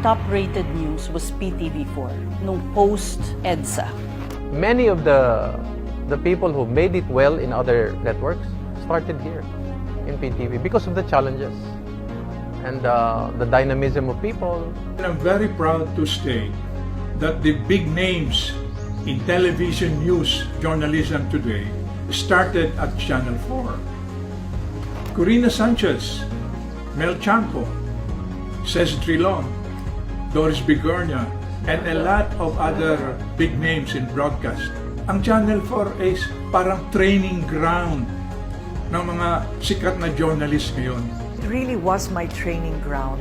top-rated news was PTV4 nung post-EDSA. Many of the people who made it well in other networks started here in PTV because of the challenges and the dynamism of people. And I'm very proud to state that the big names in television news journalism today started at Channel 4. Corina Sanchez, Mel Chanco, Cez Trilon, Doris Bigornia, and a lot of other big names in broadcast. Ang Channel 4 is parang training ground ng mga sikat na journalist ngayon. It really was my training ground.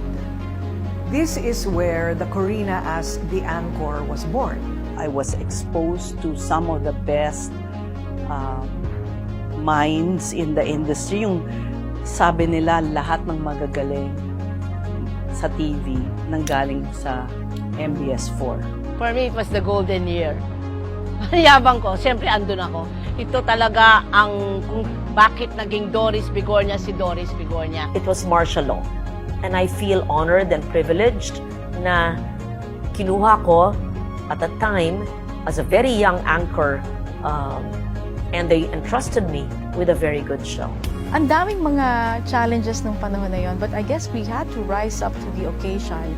This is where the Corina as the anchor was born. I was exposed to some of the best minds in the industry. Yung sabi nila, lahat ng magagaling sa TV nanggaling sa MBS4. For me, it was the golden year. Yabang ko, siyempre andun ako. Ito talaga ang kung bakit naging Doris Bigornia si Doris Bigornia. It was martial law. And I feel honored and privileged na kinuha ko at that time as a very young anchor and they entrusted me with a very good show. Ang daming mga challenges nung panahon na yon, but I guess we had to rise up to the occasion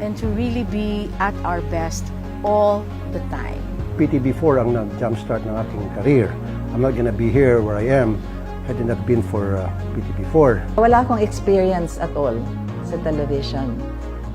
and to really be at our best all the time. PTV4 ang nag-jumpstart ng aking career. I'm not gonna be here where I am had it not been for PTV4. Wala akong experience at all sa television.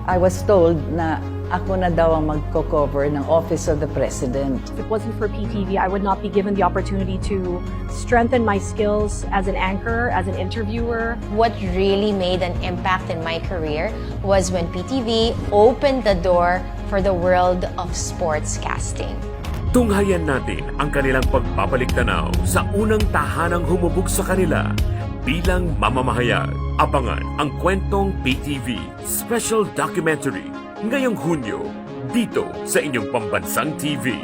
I was told na ako na daw ang magko-cover ng Office of the President. If it wasn't for PTV, I would not be given the opportunity to strengthen my skills as an anchor, as an interviewer. What really made an impact in my career was when PTV opened the door for the world of sportscasting. Tunghayan natin ang kanilang pagbabalik-tanaw sa unang tahanang humubog sa kanila bilang mamamahayag. Abangan ang Kwentong PTV Special Documentary ngayong Hunyo dito sa inyong pambansang TV.